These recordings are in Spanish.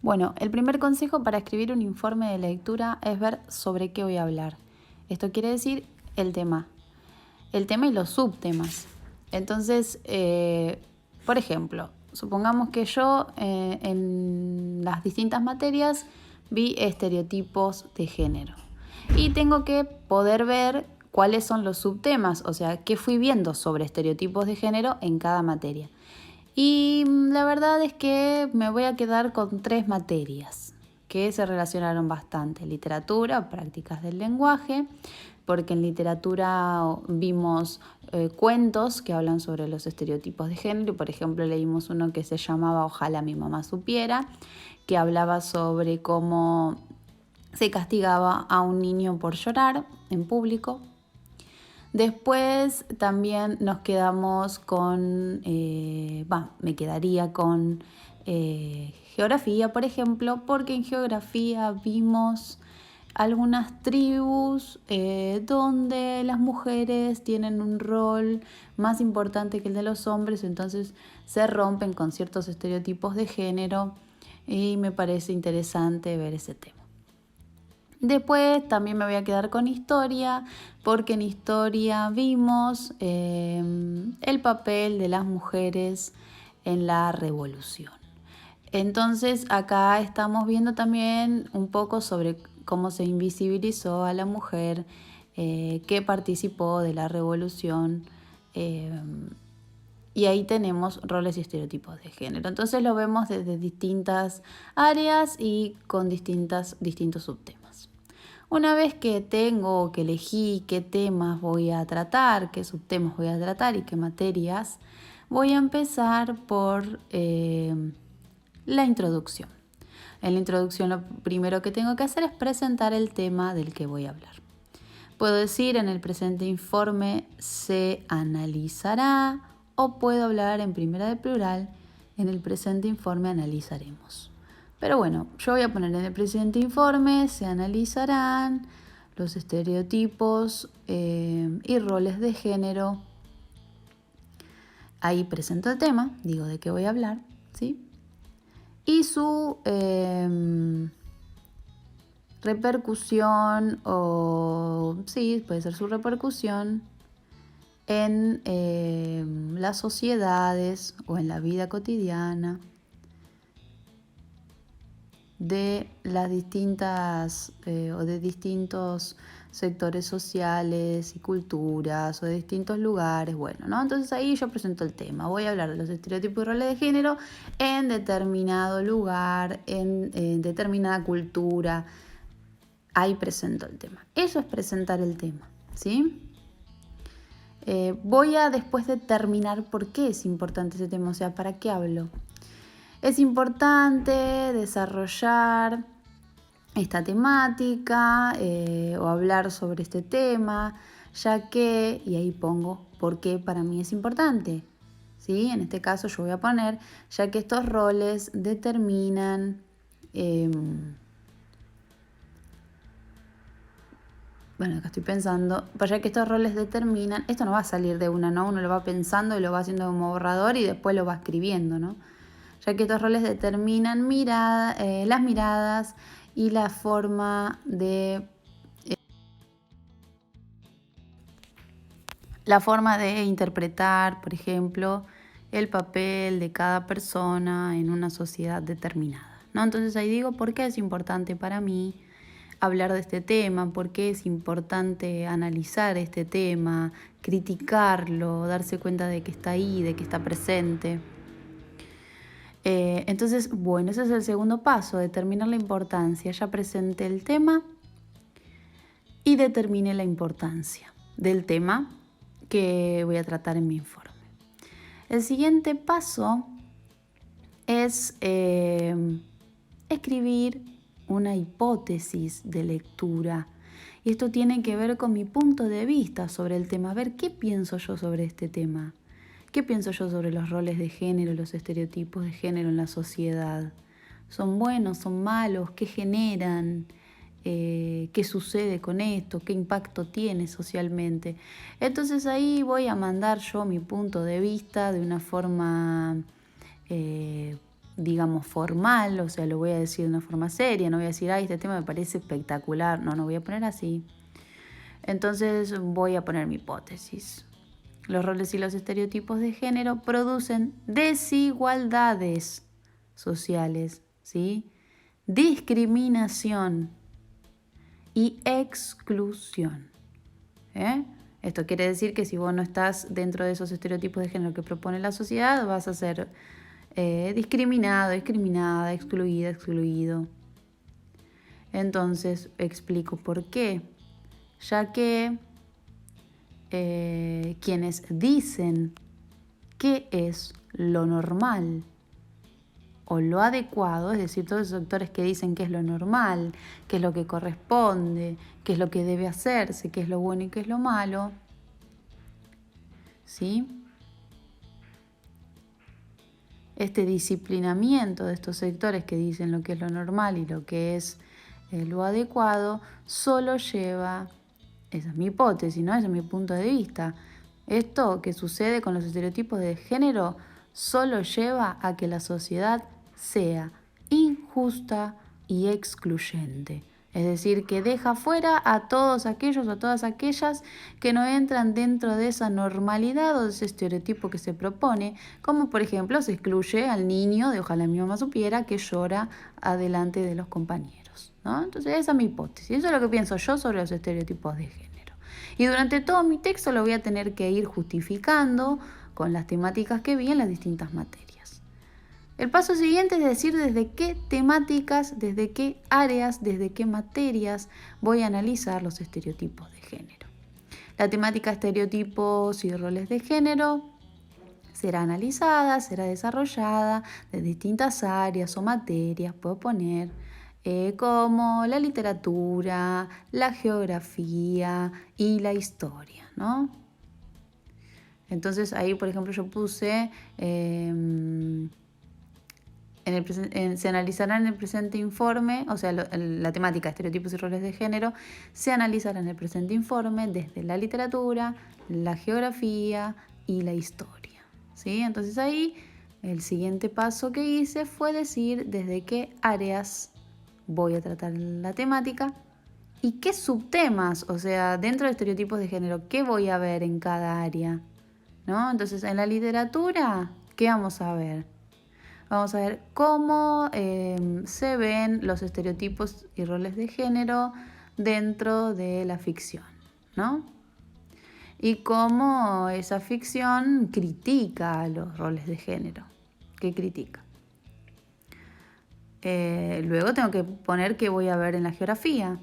Bueno, el primer consejo para escribir un informe de lectura es ver sobre qué voy a hablar. Esto quiere decir el tema y los subtemas. Entonces, por ejemplo, supongamos que yo en las distintas materias vi estereotipos de género y tengo que poder ver cuáles son los subtemas, o sea, qué fui viendo sobre estereotipos de género en cada materia. Y la verdad es que me voy a quedar con 3 materias que se relacionaron bastante. Literatura, prácticas del lenguaje, porque en literatura vimos cuentos que hablan sobre los estereotipos de género. Por ejemplo, leímos uno que se llamaba Ojalá mi mamá supiera, que hablaba sobre cómo se castigaba a un niño por llorar en público. Después también nos quedamos con, me quedaría con geografía, por ejemplo, porque en geografía vimos algunas tribus donde las mujeres tienen un rol más importante que el de los hombres, entonces se rompen con ciertos estereotipos de género y me parece interesante ver ese tema. Después también me voy a quedar con historia, porque en historia vimos el papel de las mujeres en la revolución. Entonces acá estamos viendo también un poco sobre cómo se invisibilizó a la mujer que participó de la revolución. Y ahí tenemos roles y estereotipos de género. Entonces lo vemos desde distintas áreas y con distintos subtemas. Una vez que tengo que elegí qué temas voy a tratar, qué subtemas voy a tratar y qué materias, voy a empezar por la introducción. En la introducción lo primero que tengo que hacer es presentar el tema del que voy a hablar. Puedo decir en el presente informe se analizará o puedo hablar en primera de plural, en el presente informe analizaremos. Pero bueno, yo voy a poner en el presente informe se analizarán los estereotipos y roles de género. Ahí presento el tema, digo de qué voy a hablar, ¿sí? Y su repercusión, puede ser su repercusión en las sociedades o en la vida cotidiana de las distintas o de distintos sectores sociales y culturas o de distintos lugares. Bueno, ¿no? Entonces ahí yo presento el tema. Voy a hablar de los estereotipos y roles de género en determinado lugar, en determinada cultura. Ahí presento el tema. Eso es presentar el tema, ¿sí? Voy a después determinar por qué es importante ese tema, o sea, ¿para qué hablo? Es importante desarrollar esta temática o hablar sobre este tema, ya que, y ahí pongo por qué para mí es importante, ¿sí? En este caso yo voy a poner, ya que estos roles determinan acá estoy pensando, ya que estos roles determinan, esto no va a salir de una, ¿no? Uno lo va pensando y lo va haciendo como borrador y después lo va escribiendo, ¿no? Ya que estos roles determinan las miradas y la forma de interpretar, por ejemplo, el papel de cada persona en una sociedad determinada, ¿no? Entonces ahí digo, ¿por qué es importante para mí hablar de este tema? ¿Por qué es importante analizar este tema, criticarlo, darse cuenta de que está ahí, de que está presente? Entonces, bueno, ese es el segundo paso, determinar la importancia. Ya presenté el tema y determiné la importancia del tema que voy a tratar en mi informe. El siguiente paso es escribir una hipótesis de lectura. Y esto tiene que ver con mi punto de vista sobre el tema. A ver, ¿qué pienso yo sobre este tema? ¿Qué pienso yo sobre los roles de género, los estereotipos de género en la sociedad? ¿Son buenos, son malos? ¿Qué generan? ¿Qué sucede con esto? ¿Qué impacto tiene socialmente? Entonces ahí voy a mandar yo mi punto de vista de una forma digamos, formal, o sea, lo voy a decir de una forma seria, no voy a decir, ay, este tema me parece espectacular, no voy a poner así. Entonces voy a poner mi hipótesis. Los roles y los estereotipos de género producen desigualdades sociales, ¿sí? Discriminación y exclusión. Esto quiere decir que si vos no estás dentro de esos estereotipos de género que propone la sociedad, vas a ser discriminado, discriminada, excluida, excluido. Entonces, explico por qué. Ya que quienes dicen qué es lo normal o lo adecuado, es decir, todos esos sectores que dicen qué es lo normal, qué es lo que corresponde, qué es lo que debe hacerse, qué es lo bueno y qué es lo malo, ¿sí? Este disciplinamiento de estos sectores que dicen lo que es lo normal y lo que es lo adecuado, solo lleva, esa es mi hipótesis, ¿no? Ese es mi punto de vista. Esto que sucede con los estereotipos de género solo lleva a que la sociedad sea injusta y excluyente. Es decir, que deja fuera a todos aquellos o todas aquellas que no entran dentro de esa normalidad o de ese estereotipo que se propone, como por ejemplo se excluye al niño de Ojalá mi mamá supiera que llora adelante de los compañeros, ¿no? Entonces esa es mi hipótesis, eso es lo que pienso yo sobre los estereotipos de género. Y durante todo mi texto lo voy a tener que ir justificando con las temáticas que vi en las distintas materias. El paso siguiente es decir desde qué temáticas, desde qué áreas, desde qué materias voy a analizar los estereotipos de género. La temática estereotipos y roles de género será analizada, será desarrollada de distintas áreas o materias, puedo poner como la literatura, la geografía y la historia, ¿no? Entonces ahí, por ejemplo, yo puse... se analizará en el presente informe, o sea, la temática estereotipos y roles de género, se analizará en el presente informe desde la literatura, la geografía y la historia, ¿sí? Entonces ahí el siguiente paso que hice fue decir desde qué áreas voy a tratar la temática y qué subtemas, o sea, dentro de estereotipos de género, qué voy a ver en cada área, ¿no? Entonces en la literatura, ¿qué vamos a ver? Vamos a ver cómo se ven los estereotipos y roles de género dentro de la ficción, ¿no? Y cómo esa ficción critica los roles de género. ¿Qué critica? Luego tengo que poner qué voy a ver en la geografía,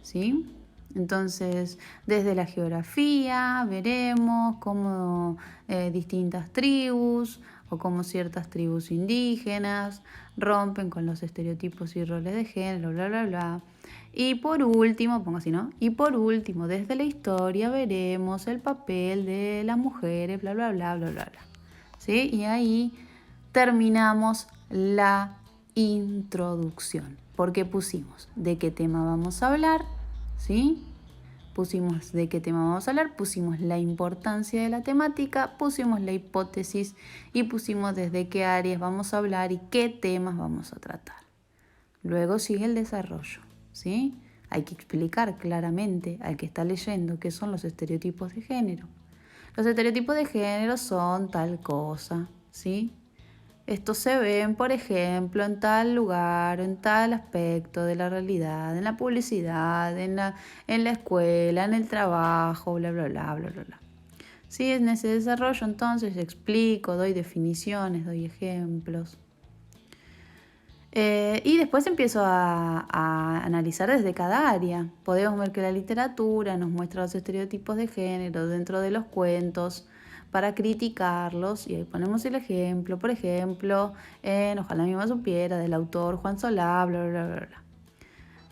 ¿sí? Entonces, desde la geografía veremos cómo distintas tribus o cómo ciertas tribus indígenas rompen con los estereotipos y roles de género, bla, bla, bla. Y por último, pongo así, ¿no? Y por último, desde la historia veremos el papel de las mujeres, bla, bla, bla, bla, bla, bla. ¿Sí? Y ahí terminamos la introducción. Porque pusimos de qué tema vamos a hablar, ¿sí? Pusimos de qué tema vamos a hablar, pusimos la importancia de la temática, pusimos la hipótesis y pusimos desde qué áreas vamos a hablar y qué temas vamos a tratar. Luego sigue el desarrollo, ¿sí? Hay que explicar claramente al que está leyendo qué son los estereotipos de género. Los estereotipos de género son tal cosa, ¿sí? Estos se ven, por ejemplo, en tal lugar, en tal aspecto de la realidad, en la publicidad, en la escuela, en el trabajo, bla, bla, bla, bla, bla, bla. Sí, en ese desarrollo entonces explico, doy definiciones, doy ejemplos. Y después empiezo a analizar desde cada área. Podemos ver que la literatura nos muestra los estereotipos de género dentro de los cuentos, para criticarlos, y ahí ponemos el ejemplo, por ejemplo, en Ojalá mi mamá supiera, del autor Juan Solá, bla, bla, bla, bla.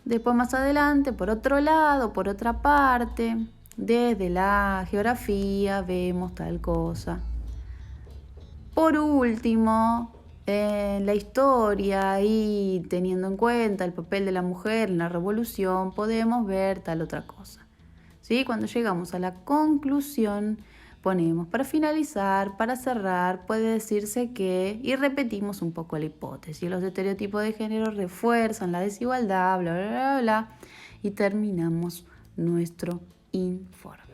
Después más adelante, por otro lado, por otra parte, desde la geografía vemos tal cosa. Por último, en la historia y teniendo en cuenta el papel de la mujer en la revolución, podemos ver tal otra cosa, ¿sí? Cuando llegamos a la conclusión, Ponemos para finalizar, para cerrar, puede decirse que, y repetimos un poco la hipótesis. Los estereotipos de género refuerzan la desigualdad, bla, bla, bla, bla, y terminamos nuestro informe.